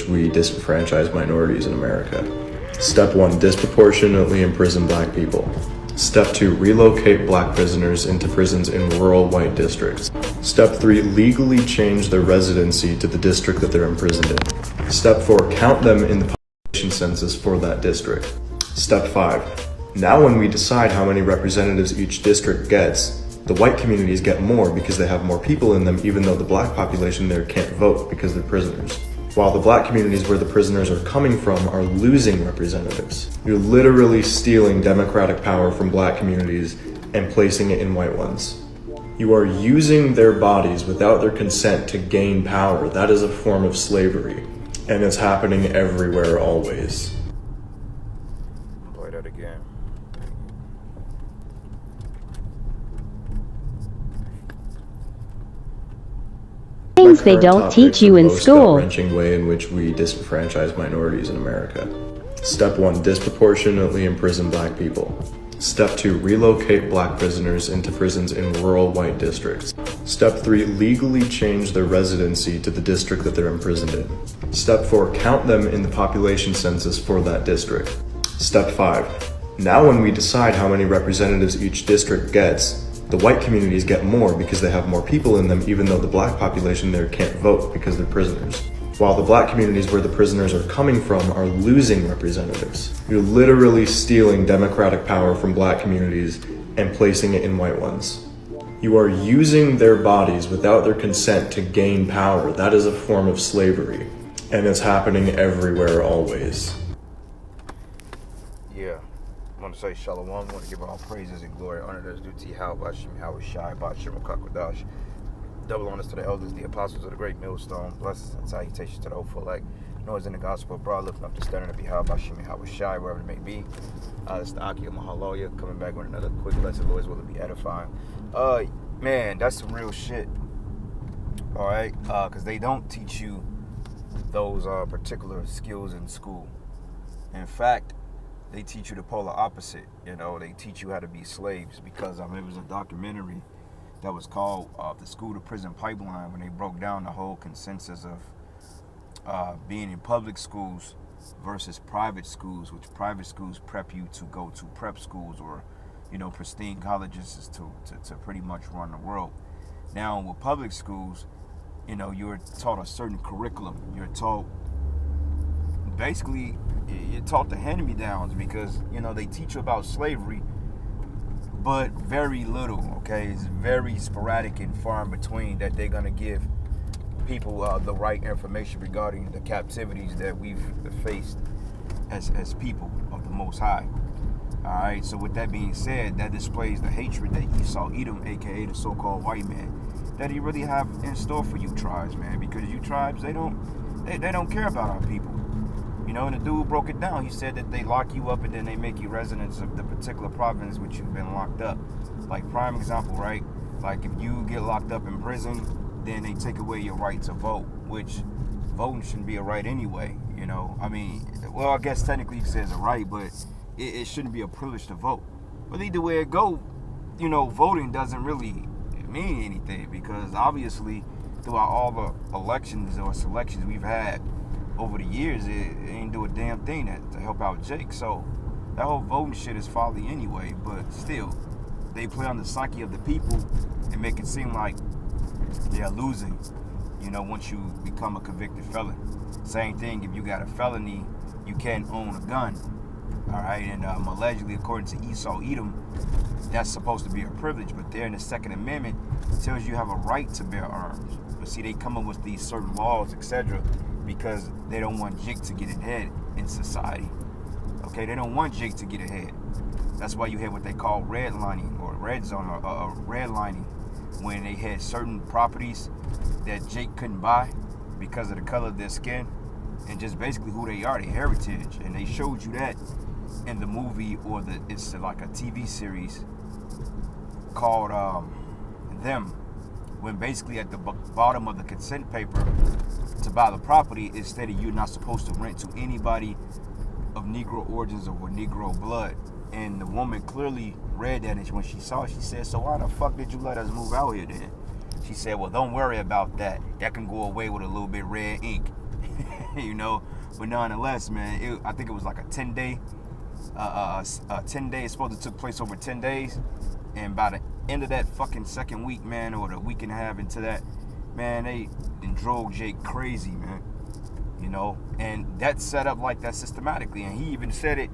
we disenfranchise minorities in America. Step 1, disproportionately imprison black people. Step 2, relocate black prisoners into prisons in rural white districts. Step 3, legally change their residency to the district that they're imprisoned in. Step 4, count them in the population census for that district. Step 5, now when we decide how many representatives each district gets, the white communities get more because they have more people in them, even though the black population there can't vote because they're prisoners. While the black communities where the prisoners are coming from are losing representatives. You're literally stealing democratic power from black communities and placing it in white ones. You are using their bodies without their consent to gain power. That is a form of slavery, and it's happening everywhere, always. Play that again. Things they don't teach you in school. Gut-wrenching way in which we disenfranchise minorities in America. Step 1, disproportionately imprison black people. Step 2, relocate black prisoners into prisons in rural white districts. Step 3, legally change their residency to the district that they're imprisoned in. Step 4, count them in the population census for that district. Step 5, now when we decide how many representatives each district gets, the white communities get more because they have more people in them, even though the black population there can't vote because they're prisoners. While the black communities where the prisoners are coming from are losing representatives. You're literally stealing democratic power from black communities and placing it in white ones. You are using their bodies without their consent to gain power. That is a form of slavery, and it's happening everywhere, always. Yeah. I want to say Shalom. I want to give all praises and glory, honor that's due to Yahweh, Yahweh Shai, Bashir, Makakwadash. Double honors to the elders, the apostles of the great millstone. Blessings and salutations to the hopeful elect. Noise in the gospel abroad, lifting up the standard of Yahweh, Bashir, Yahweh Shai, wherever it may be. It's the Aki of Mahaloya coming back with another quick lesson. Lord's will it be edifying. Man, that's some real shit. All right, because they don't teach you those particular skills in school. In fact, they teach you the polar opposite. You know, they teach you how to be slaves, because it was a documentary that was called The School to Prison Pipeline, when they broke down the whole consensus of being in public schools versus private schools, which private schools prep you to go to prep schools or, you know, pristine colleges to pretty much run the world. Now, with public schools, you know, you're taught a certain curriculum. You're taught, basically, you're taught the hand-me-downs, because, you know, they teach you about slavery, but very little, okay? It's very sporadic and far in between that they're going to give people the right information regarding the captivities that we've faced as people of the Most High. All right, so with that being said, that displays the hatred that Esau Edom, aka the so-called white man, that he really have in store for you tribes, man, because you tribes, they don't care about our people. You know, and the dude broke it down. He said that they lock you up and then they make you residents of the particular province which you've been locked up. Like, prime example, right? Like, if you get locked up in prison, then they take away your right to vote, which voting shouldn't be a right anyway, you know? I mean, well, I guess technically you can say it's a right, but it shouldn't be a privilege to vote. But either way it go, you know, voting doesn't really mean anything, because obviously throughout all the elections or selections we've had over the years, it ain't do a damn thing to help out Jake. So that whole voting shit is folly anyway. But still, they play on the psyche of the people and make it seem like they're losing, you know, once you become a convicted felon. Same thing, if you got a felony, you can't own a gun. All right, and allegedly, according to Esau Edom, that's supposed to be a privilege, but there in the Second Amendment, it tells you have a right to bear arms. But see, they come up with these certain laws, etc., because they don't want Jake to get ahead in society. Okay, they don't want Jake to get ahead. That's why you have what they call redlining or red zone or redlining, when they had certain properties that Jake couldn't buy because of the color of their skin and just basically who they are, their heritage. And they showed you that in the movie, or it's like a TV series called Them, when basically at the bottom of the consent paper to buy the property, it stated you're not supposed to rent to anybody of Negro origins or Negro blood. And the woman clearly read that, and when she saw it, she said, so why the fuck did you let us move out here then? She said, well, don't worry about that. That can go away with a little bit red ink. you know. But nonetheless, man, I think it was like a 10-day, 10 days, supposed to took place over 10 days. And by the end of that fucking second week, man, or the week and a half into that, man, they drove Jake crazy, man. You know, and that's set up like that systematically. And he even said it,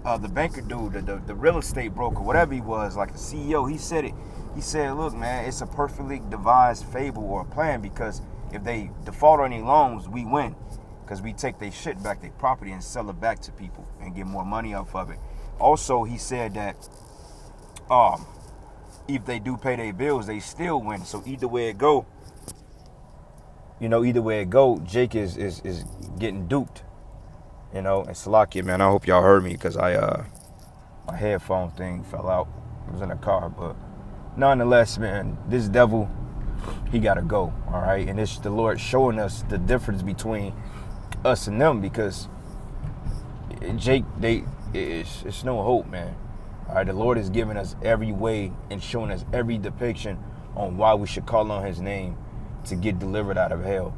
the banker dude, the real estate broker, whatever he was, like the CEO, he said it. He said, look, man, it's a perfectly devised fable or a plan, because if they default on any loans, we win. Because we take their shit back, their property, and sell it back to people and get more money off of it. Also, he said that if they do pay their bills, they still win. So either way it go, Jake is getting duped. You know, and Salakia, man, I hope y'all heard me, because my headphone thing fell out. It was in the car, but nonetheless, man, this devil, he gotta go, all right? And it's the Lord showing us the difference between us and them, because Jake, it's no hope, man. All right, the Lord is giving us every way and showing us every depiction on why we should call on his name to get delivered out of hell.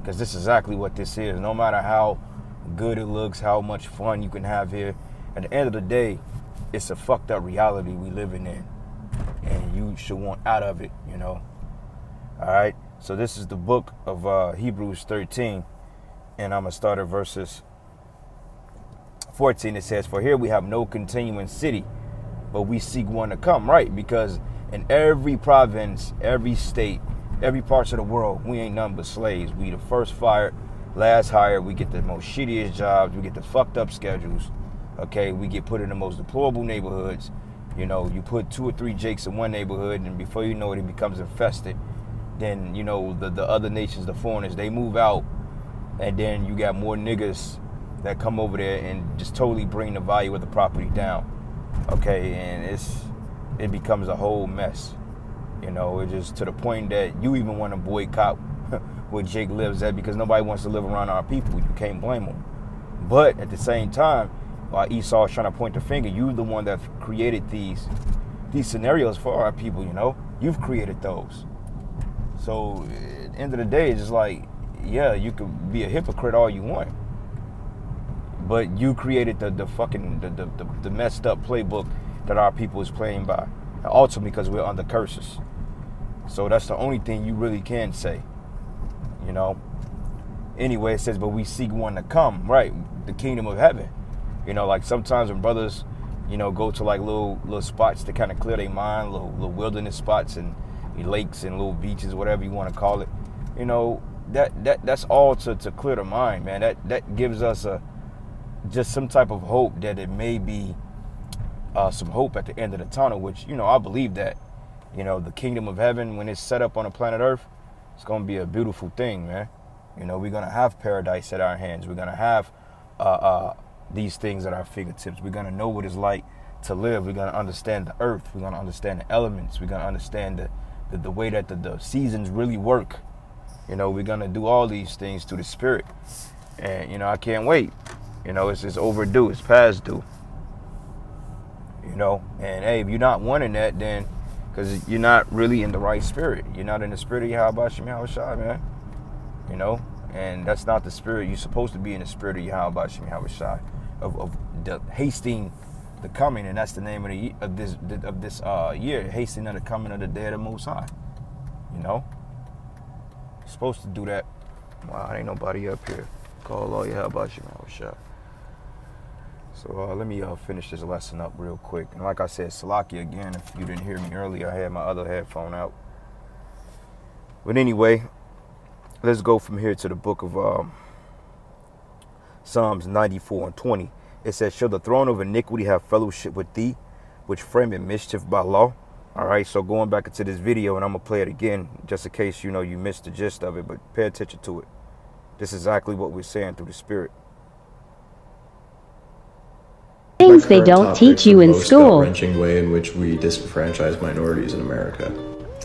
Because this is exactly what this is. No matter how good it looks, how much fun you can have here, at the end of the day, it's a fucked up reality we living in. And you should want out of it, you know. All right, so this is the book of Hebrews 13. And I'm going to start at verses 14. It says, for here we have no continuing city, but we seek one to come. Right, because in every province, every state, every part of the world, we ain't nothing but slaves. We the first fired, last hired. We get the most shittiest jobs. We get the fucked up schedules. Okay, we get put in the most deplorable neighborhoods. You know, you put 2 or 3 Jakes in one neighborhood, and before you know it, it becomes infested. Then, you know, the other nations, the foreigners, they move out. And then you got more niggas that come over there and just totally bring the value of the property down. Okay, and it becomes a whole mess. You know, it's just to the point that you even want to boycott where Jake lives at, because nobody wants to live around our people. You can't blame them. But at the same time, while Esau is trying to point the finger, you're the one that created these scenarios for our people, you know? You've created those. So at the end of the day, it's just like, yeah, you could be a hypocrite all you want, but you created the fucking the messed up playbook that our people is playing by, ultimately because we're under curses. So that's the only thing you really can say, you know. Anyway, it says, but we seek one to come, right? The kingdom of heaven. You know, like sometimes when brothers, you know, go to like little spots to kind of clear their mind, little wilderness spots and lakes and little beaches, whatever you want to call it, you know. That's all to clear the mind, man. That gives us just some type of hope that it may be some hope at the end of the tunnel, which, you know, I believe that, you know, the kingdom of heaven, when it's set up on the planet Earth, it's going to be a beautiful thing, man. You know, we're going to have paradise at our hands. We're going to have these things at our fingertips. We're going to know what it's like to live. We're going to understand the earth. We're going to understand the elements. We're going to understand the way that the seasons really work. You know, we're going to do all these things through the Spirit. And, you know, I can't wait. You know, it's overdue. It's past due. You know, and hey, if you're not wanting that, then, because you're not really in the right spirit. You're not in the spirit of Yahweh Shem Yahushua, man. You know, and that's not the spirit. You're supposed to be in the spirit of Yahweh Shem Yahushua, of the hasting the coming, and that's the name of this year, hasting of the coming of the day of the Most High. You know, you're supposed to do that. Wow, ain't nobody up here. Call all Yahweh Shem Yahushua. So let me finish this lesson up real quick. And like I said, Salakia again, if you didn't hear me earlier, I had my other headphone out. But anyway, let's go from here to the book of Psalms 94 and 20. It says, shall the throne of iniquity have fellowship with thee, which frame in mischief by law? All right, so going back into this video, and I'm going to play it again, just in case, you know, you missed the gist of it, but pay attention to it. This is exactly what we're saying through the Spirit. Things they don't teach you in school. The wrenching way in which we disenfranchise minorities in America.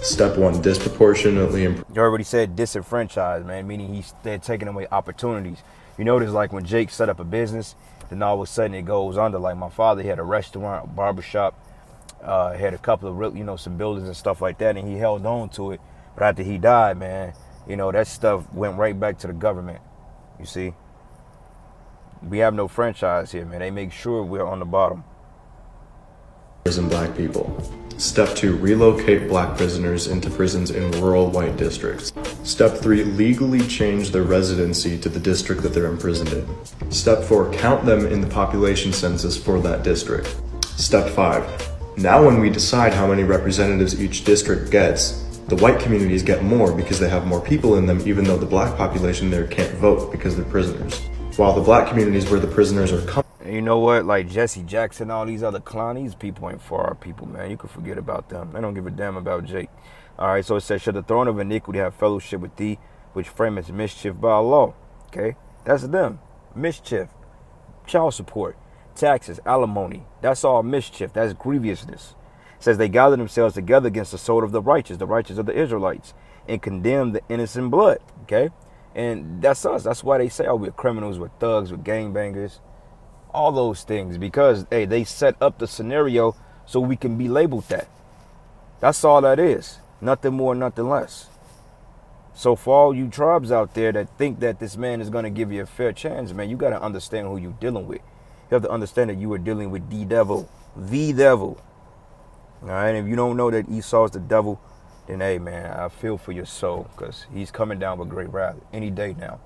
Step 1, disproportionately. You already said disenfranchise, man, meaning they're taking away opportunities. You notice, like when Jake set up a business, then all of a sudden it goes under. Like my father, he had a restaurant, a barbershop, had a couple of, you know, some buildings and stuff like that, and he held on to it. But after he died, man, you know, that stuff went right back to the government. You see? We have no franchise here, man. They make sure we're on the bottom. Prison black people. Step 2, relocate black prisoners into prisons in rural white districts. Step 3, legally change their residency to the district that they're imprisoned in. Step 4, count them in the population census for that district. Step 5, now when we decide how many representatives each district gets, the white communities get more because they have more people in them, even though the black population there can't vote because they're prisoners. While the black communities where the prisoners are coming. And you know what? Like Jesse Jackson, all these other clowns, these people ain't for our people, man. You can forget about them. They don't give a damn about Jake. All right, so it says, should the throne of iniquity have fellowship with thee, which frameth mischief by law? Okay, that's them. Mischief, child support, taxes, alimony. That's all mischief. That's grievousness. It says they gather themselves together against the sword of the righteous of the Israelites, and condemn the innocent blood. Okay, and that's us. That's why they say, oh, we're criminals, we're thugs, we're gangbangers. All those things, because hey, they set up the scenario so we can be labeled that. That's all that is. Nothing more, nothing less. So for all you tribes out there that think that this man is going to give you a fair chance, man, you got to understand who you're dealing with. You have to understand that you are dealing with the devil. The devil. All right, if you don't know that Esau is the devil, then hey, man, I feel for your soul, because he's coming down with great wrath any day now.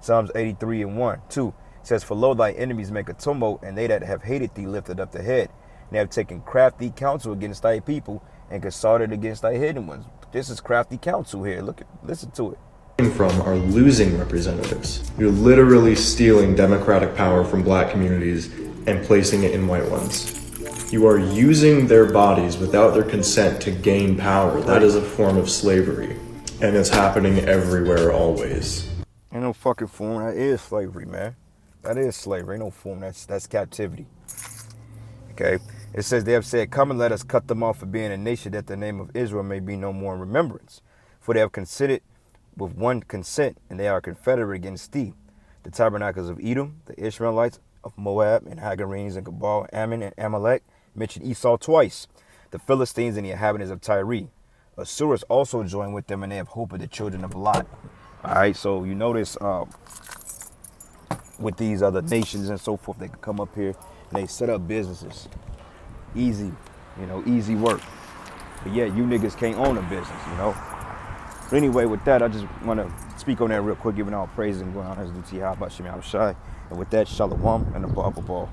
Psalms 83:1-2. Says, for lo, thy enemies make a tumult, and they that have hated thee lifted up the head. And they have taken crafty counsel against thy people, and consulted against thy hidden ones. This is crafty counsel here. Listen to it. From are losing representatives. You're literally stealing democratic power from black communities and placing it in white ones. You are using their bodies without their consent to gain power. That is a form of slavery. And it's happening everywhere, always. Ain't no fucking form. That is slavery, man. That is slavery. Ain't no form. That's captivity. Okay. It says they have said, come and let us cut them off for being a nation, that the name of Israel may be no more in remembrance. For they have consented with one consent, and they are confederate against thee. The tabernacles of Edom, the Ishmaelites of Moab, and Hagarenes, and Gebal, Ammon, and Amalek, mentioned Esau twice. The Philistines and the inhabitants of Tyre. Asuras also joined with them, and they have hope of the children of Lot. All right, so you notice with these other nations and so forth, they can come up here and they set up businesses. Easy, easy work. But yeah, you niggas can't own a business, But anyway, with that, I just want to speak on that real quick, giving all praise and going on as to Yahweh Shem Yahushai. And with that, Shalom and the Ball.